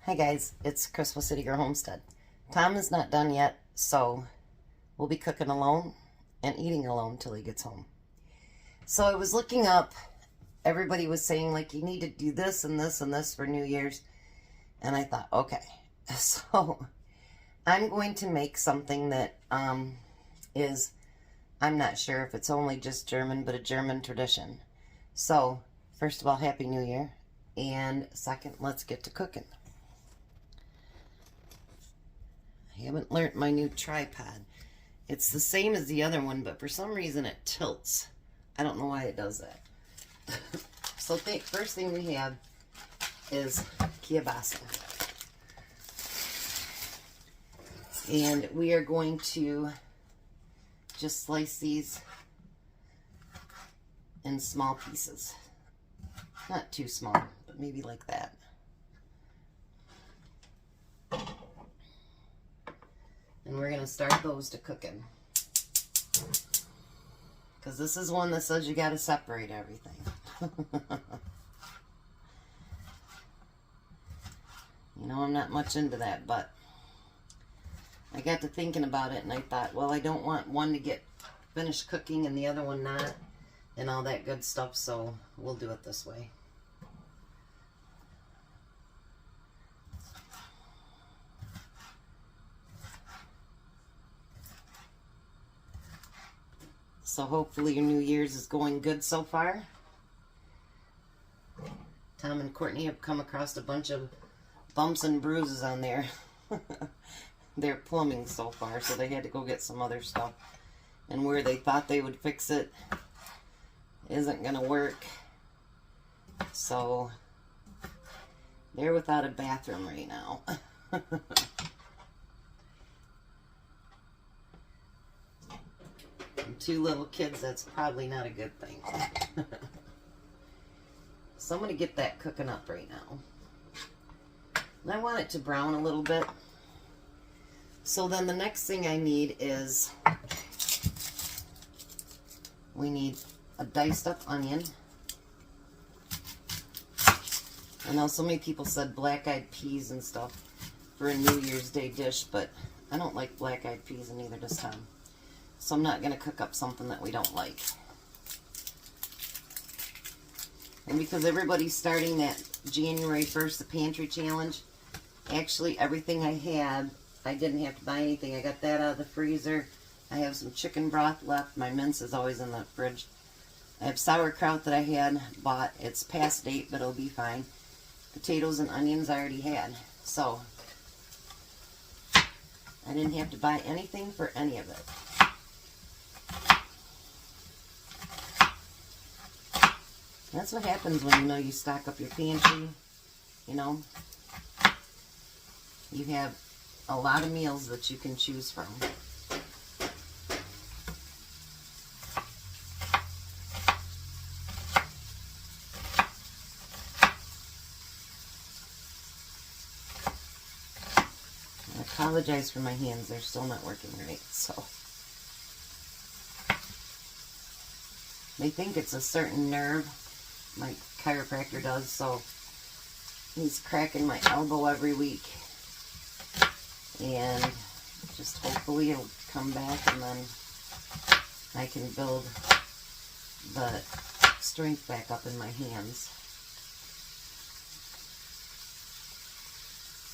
Hi guys, it's Crystal City Girl Homestead. Tom is not done yet, so we'll be cooking alone and eating alone till he gets home. So I was looking up, everybody was saying like you need to do this and this and this for New Year's, and I thought, okay, so I'm going to make something that is, I'm not sure if it's only just German, but a German tradition. So first of all, Happy New Year, and second, let's get to cooking. I haven't learned my new tripod. It's the same as the other one, but for some reason it tilts. I don't know why it does that. So first thing we have is Kielbasa. And we are going to just slice these in small pieces. Not too small, but maybe like that. And we're going to start those to cooking. Because this is one that says you got to separate everything. You know, I'm not much into that, but I got to thinking about it and I thought, well, I don't want one to get finished cooking and the other one not, and all that good stuff, so we'll do it this way. So hopefully your New Year's is going good so far. Tom and Courtney have come across a bunch of bumps and bruises on their plumbing so far, so they had to go get some other stuff. And where they thought they would fix it isn't going to work. So they're without a bathroom right now. Two little kids, that's probably not a good thing. So I'm going to get that cooking up right now. And I want it to brown a little bit. So then the next thing I need is, we need a diced up onion. I know so many people said black-eyed peas and stuff for a New Year's Day dish, but I don't like black-eyed peas, and neither does Tom. So I'm not going to cook up something that we don't like. And because everybody's starting that January 1st, the pantry challenge, actually everything I had, I didn't have to buy anything. I got that out of the freezer. I have some chicken broth left. My mince is always in the fridge. I have sauerkraut that I had bought. It's past date, but it'll be fine. Potatoes and onions I already had. So I didn't have to buy anything for any of it. That's what happens when you know you stock up your pantry. You know, you have a lot of meals that you can choose from. I apologize for my hands, they're still not working right, so. They think it's a certain nerve, my chiropractor does, so he's cracking my elbow every week. And just hopefully it'll come back and then I can build the strength back up in my hands.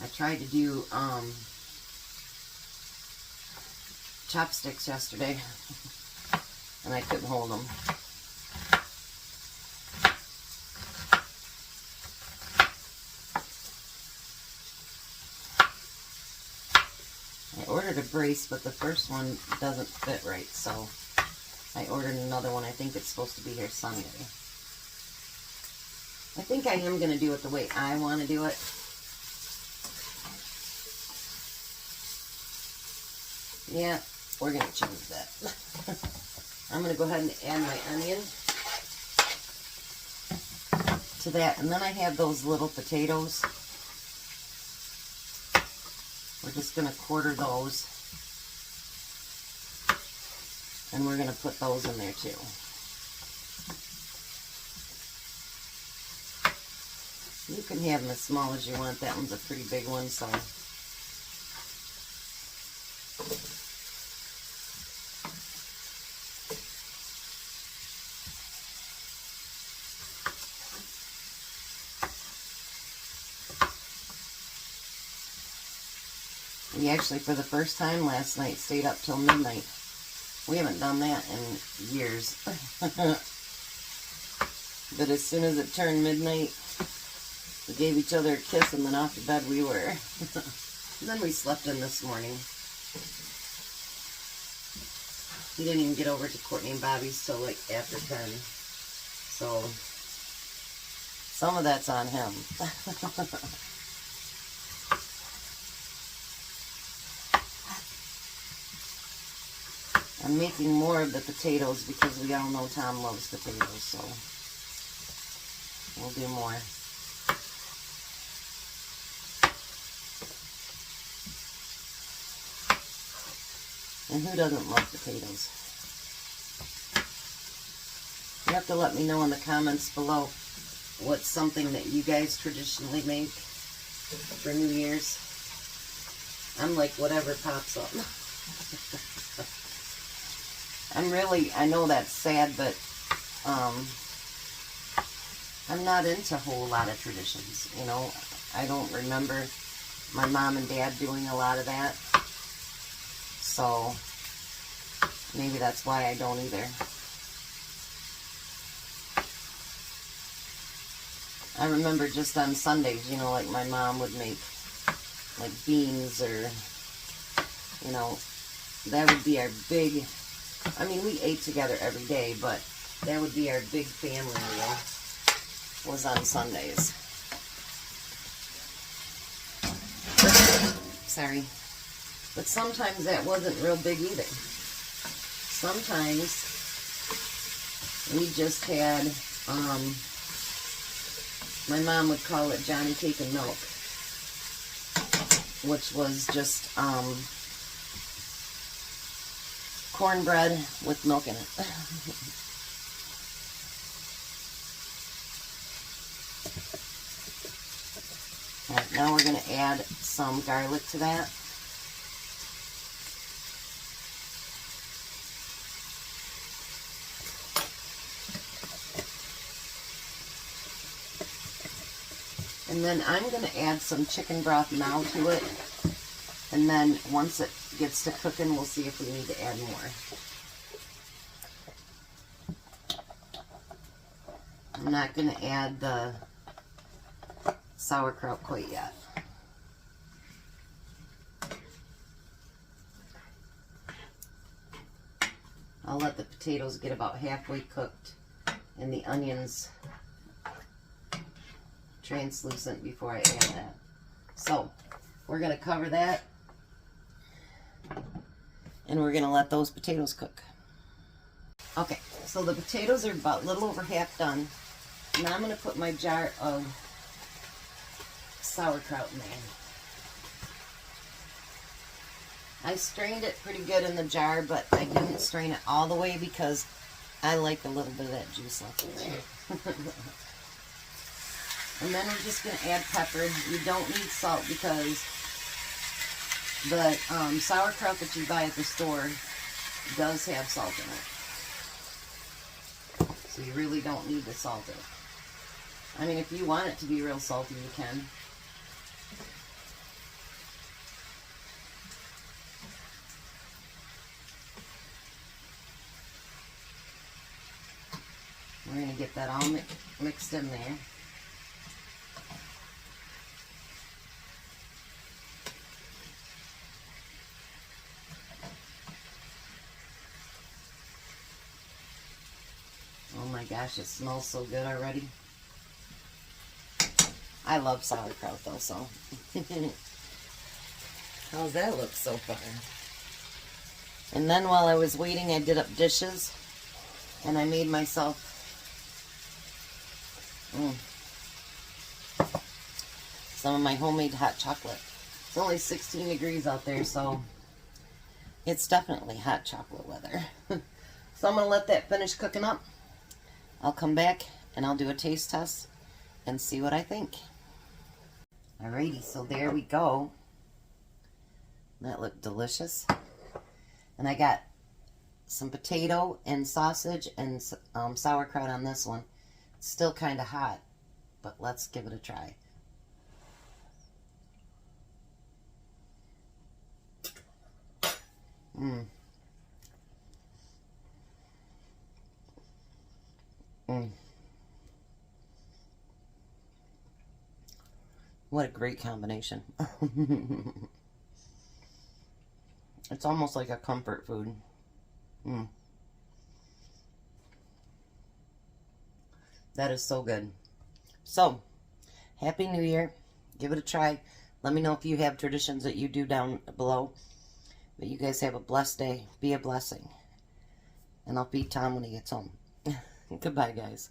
I tried to do chopsticks yesterday and I couldn't hold them. I ordered a brace, but the first one doesn't fit right, so I ordered another one. I think it's supposed to be here Sunday. I think I am going to do it the way I want to do it. Yeah, we're going to change that. I'm going to go ahead and add my onion to that, and then I have those little potatoes. We're just going to quarter those, and we're going to put those in there too. can have them as small as you want. That one's a pretty big one, so. We actually, for the first time last night, stayed up till midnight. We haven't done that in years. But as soon as it turned midnight, we gave each other a kiss, and then off to bed we were. And then we slept in this morning. We didn't even get over to Courtney and Bobby's till like after 10. So, some of that's on him. I'm making more of the potatoes because we all know Tom loves potatoes, so we'll do more. And who doesn't love potatoes? You have to let me know in the comments below what's something that you guys traditionally make for New Year's. I'm like whatever pops up. I know that's sad, but I'm not into a whole lot of traditions, you know. I don't remember my mom and dad doing a lot of that. So, maybe that's why I don't either. I remember just on Sundays, you know, like my mom would make like beans or, you know, that would be our big, I mean, we ate together every day, but that would be our big family meal, was on Sundays. Sorry. But sometimes that wasn't real big either. Sometimes we just had, my mom would call it Johnny Cake and Milk, which was just cornbread with milk in it. Alright, now we're going to add some garlic to that. And then I'm going to add some chicken broth now to it. And then once it gets to cooking, we'll see if we need to add more. I'm not going to add the sauerkraut quite yet. I'll let the potatoes get about halfway cooked and the onions translucent before I add that. So, we're going to cover that and we're going to let those potatoes cook. Okay, so the potatoes are about a little over half done. Now I'm going to put my jar of sauerkraut in there. I strained it pretty good in the jar, but I didn't strain it all the way because I like a little bit of that juice left in there. And then we're just going to add pepper. You don't need salt because the sauerkraut that you buy at the store does have salt in it. So you really don't need to salt it. I mean, if you want it to be real salty, you can. We're going to get that all mixed in there. Oh my gosh, it smells so good already. I love sauerkraut though, so. How's that look so far? And then while I was waiting, I did up dishes. And I made myself some of my homemade hot chocolate. It's only 16 degrees out there, so it's definitely hot chocolate weather. So I'm going to let that finish cooking up. I'll come back and I'll do a taste test and see what I think. Alrighty, so there we go. That looked delicious. And I got some potato and sausage and sauerkraut on this one. It's still kind of hot, but let's give it a try. Mmm. Mmm. What a great combination. It's almost like a comfort food. Mm. That is so good. So, Happy New Year. Give it a try. Let me know if you have traditions that you do down below. But you guys have a blessed day. Be a blessing. And I'll feed Tom when he gets home. Goodbye, guys.